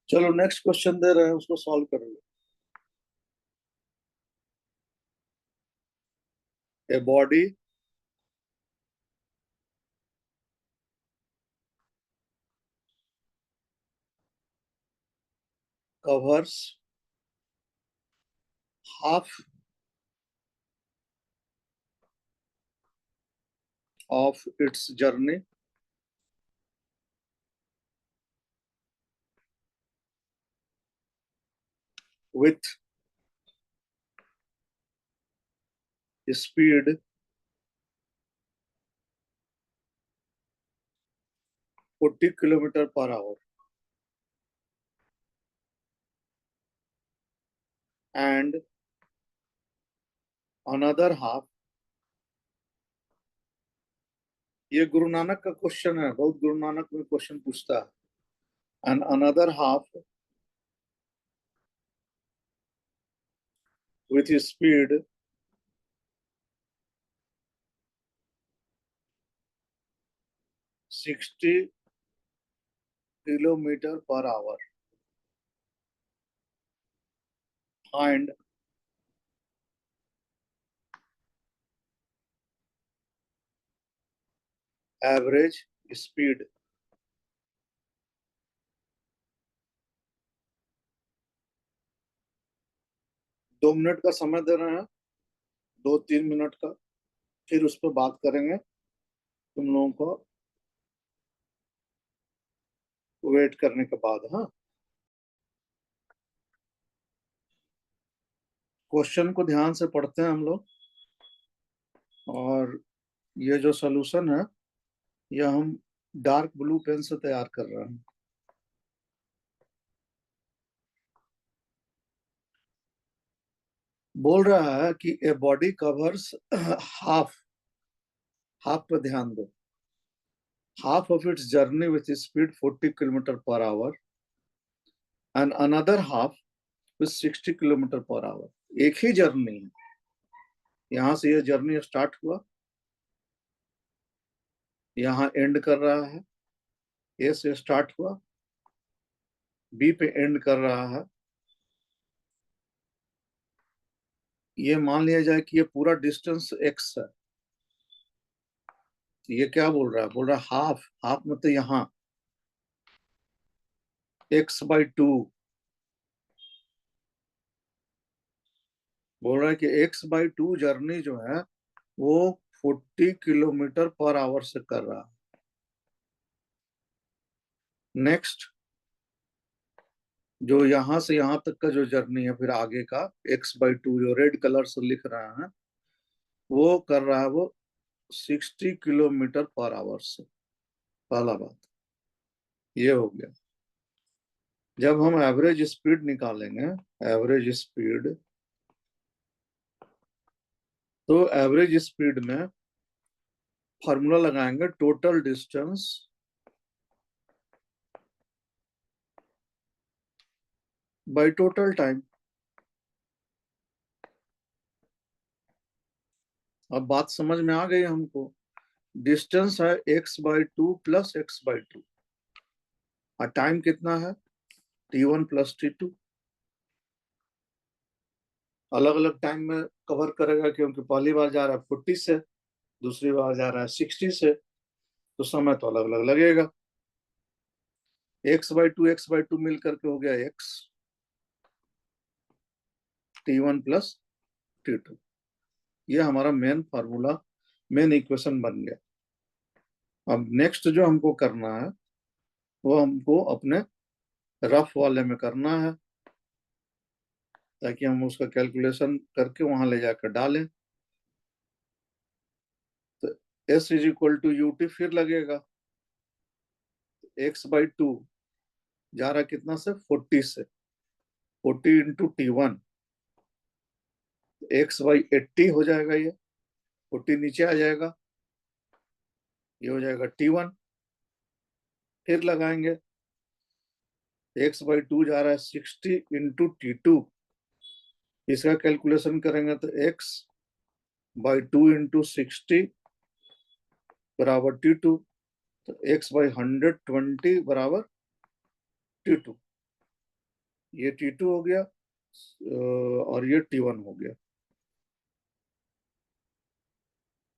चलो next question दे रहे हैं, उसको सॉल्व करेंगे। A body covers half of its journey with speed 40 kilometre per hour and another half। ये गुरु नानक का क्वेश्चन है, बहुत गुरु नानक में क्वेश्चन पूछता है। and another half with speed 60 kilometre per hour find average speed. 2 minute का समय दे रहे हैं, 2-3 मिनट का, फिर उस पर बात करेंगे तुम लोगों को वेट करने के बाद। हाँ, क्वेश्चन को ध्यान से पढ़ते हैं हम लोग, और ये जो सॉल्यूशन है यह हम डार्क ब्लू पेन से तैयार कर रहे हैं। बोल रहा है कि a body covers half, half पे ध्यान दो, half of its journey with speed 40 kilometre per hour and another half with 60 kilometre per hour. एक ही जर्नी है, यहां से ये जर्नी स्टार्ट हुआ, यहाँ एंड कर रहा है, ए से स्टार्ट हुआ, बी पे एंड कर रहा है। ये मान लिया जाए कि ये पूरा डिस्टेंस एक्स है। ये क्या बोल रहा है? बोल रहा है हाफ, हाफ मतलब यहाँ x/2। बोल रहा है कि x/2 जर्नी जो है वो 40 किलोमीटर पर आवर से कर रहा है। नेक्स्ट, जो यहां से यहां तक का जो जर्नी है, फिर आगे का x/2 जो रेड कलर से लिख रहा है, वो कर रहा है वो 60 किलोमीटर पर आवर से। पहला बात ये हो गया। जब हम एवरेज स्पीड निकालेंगे, एवरेज स्पीड, तो एवरेज स्पीड में फॉर्मूला लगाएंगे total distance by total time. अब बात समझ में आ गई हमको। डिस्टेंस है x/2 प्लस x/2, और टाइम कितना है t1 प्लस t2। अलग अलग टाइम में कवर करेगा, क्योंकि पहली बार जा रहा है 40 से, दूसरी बार जा रहा है 60 से, तो समय तो अलग अलग लगेगा। x/2 मिल करके हो गया x, t1 प्लस t2। ये हमारा मेन फार्मूला, मेन इक्वेशन बन गया। अब नेक्स्ट जो हमको करना है वो हमको अपने रफ वाले में करना है, ताकि हम उसका कैलकुलेशन करके वहां ले जाकर डालें। तो s=ut फिर लगेगा। x/2 जा रहा कितना से 40 से, 40 इंटू t1, x/80 हो जाएगा। ये 40 नीचे आ जाएगा, ये हो जाएगा t1। फिर लगाएंगे x/2 जा रहा है 60 इंटू t2, इसका कैलकुलेशन करेंगे तो x/2 इंटू 60 बराबर t2, तो x/120 बराबर t2। ये T2 हो गया और ये T1 हो गया।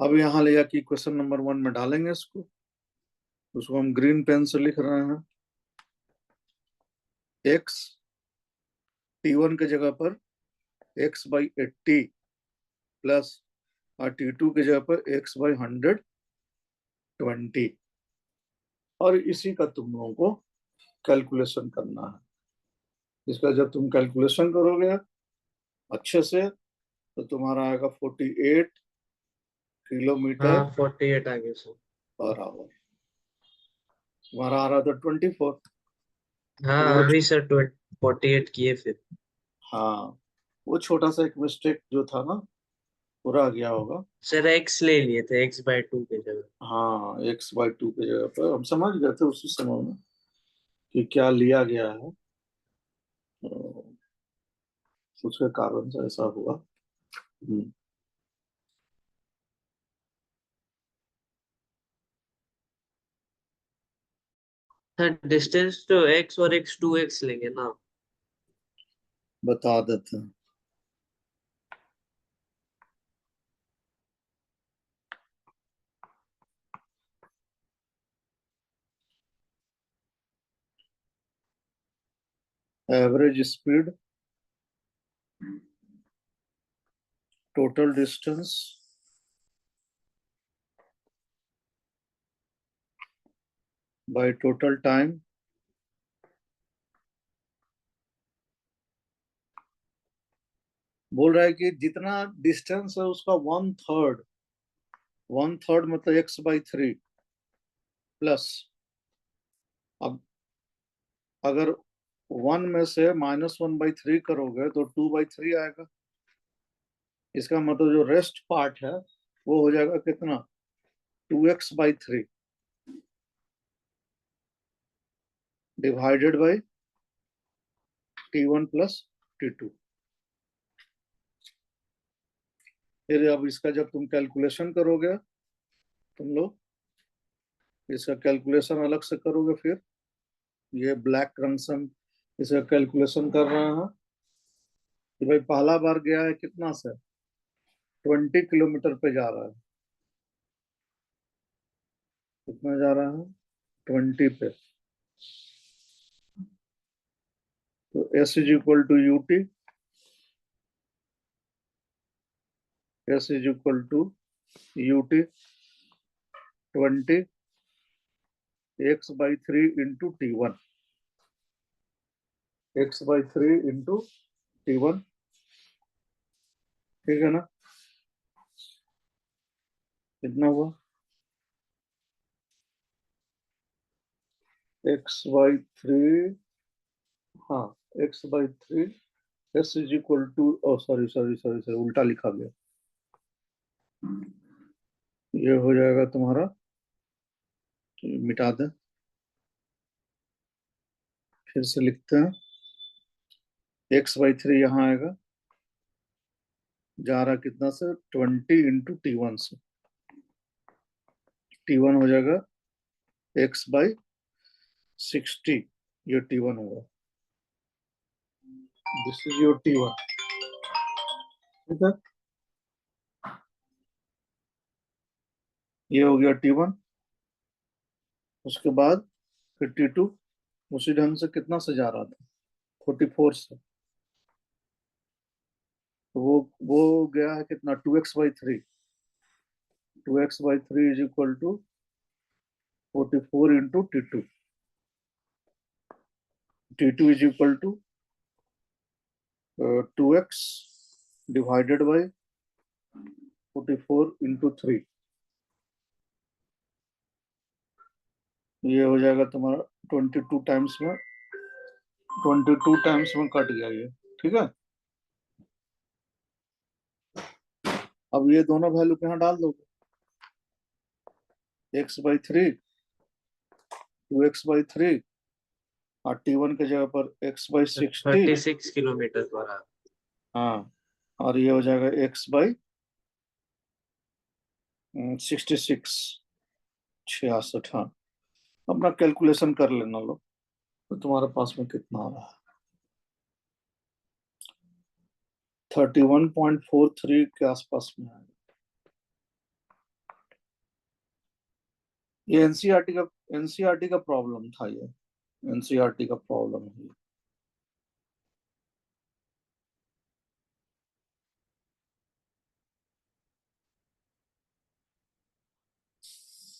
अब यहाँ ले जाके क्वेश्चन नंबर 1 में डालेंगे इसको। उसको हम ग्रीन पेन से लिख रहे हैं। x T1 के जगह पर x/80 प्लस और T2 की जगह पर x/120, और इसी का तुम लोगों को कैलकुलेशन करना है। इसका जब तुम कैलकुलेशन करोगे अच्छे से तो तुम्हारा आएगा 48 किलोमीटर हाँ 48 आ गया सर। Per hour. तुम्हारा आ रहा था 24। तो हाँ वो, अभी सर 48 किए फिर। हाँ, वो छोटा सा एक मिस्टेक जो था ना, पूरा गया होगा। सर एक्स ले लिए थे x/2 के जगह। हाँ, x/2 की जगह पर हम समझ गए थे उसी समय में कि क्या लिया गया है, तो उसके कारण से ऐसा हुआ। सर डिस्टेंस तो x और x 2x लेंगे ना। बता देते हैं। Average speed, total distance by total time बोल रहा है कि जितना डिस्टेंस है उसका 1/3, 1/3 मतलब x/3 प्लस, अब अगर 1 में से -1/3 करोगे तो 2/3 आएगा। इसका मतलब जो रेस्ट पार्ट है वो हो जाएगा कितना, 2x/3 divided by T1 plus T2। फिर अब इसका जब तुम कैलकुलेशन करोगे, तुम लोग इसका कैलकुलेशन अलग से करोगे। फिर ये ब्लैक रंग से हम इसका कैलकुलेशन कर रहे हैं कि भाई पहला बार गया है कितना से, 20 किलोमीटर पे जा रहा है। कितना जा रहा है, 20 पे। तो S = UT, S = UT 20 x/3 into T1, x/3 into T1। ठीक है ना, कितना हुआ, x/3, हाँ, x/3 sorry sorry sorry sorry, उल्टा लिखा गया। ये हो जाएगा तुम्हारा, मिटा दें, फिर से लिखते हैं। x/3 यहाँ आएगा, जा रहा कितना से, 20 इंटू T1 से। T1 हो जाएगा x/60, ये T1 होगा। This is your T1। ठीक है, ये हो गया T1। उसके बाद फिर T2 उसी ढंग से कितना से जा रहा था, 44 से। तो वो गया है कितना, 2x/3। 2x/3 is equal to 44 into T2। T2 is equal to 2x divided by 44 into 3। ये हो जाएगा तुम्हारा 22 टाइम्स में, 22 टाइम्स में कट गया ये। ठीक है, अब ये दोनों वैल्यू कहाँ डाल दोगे, x/3, 2x/3 और T1 की जगह पर x/60। 36 kilometre per hour. हाँ, और ये हो जाएगा x/66, 66। हाँ, अपना कैलकुलेशन कर लेना लो तो तुम्हारे पास में कितना आ रहा है। 31.43 के आसपास में आएगा। ये एनसीईआरटी का प्रॉब्लम था, ये एनसीईआरटी का प्रॉब्लम है।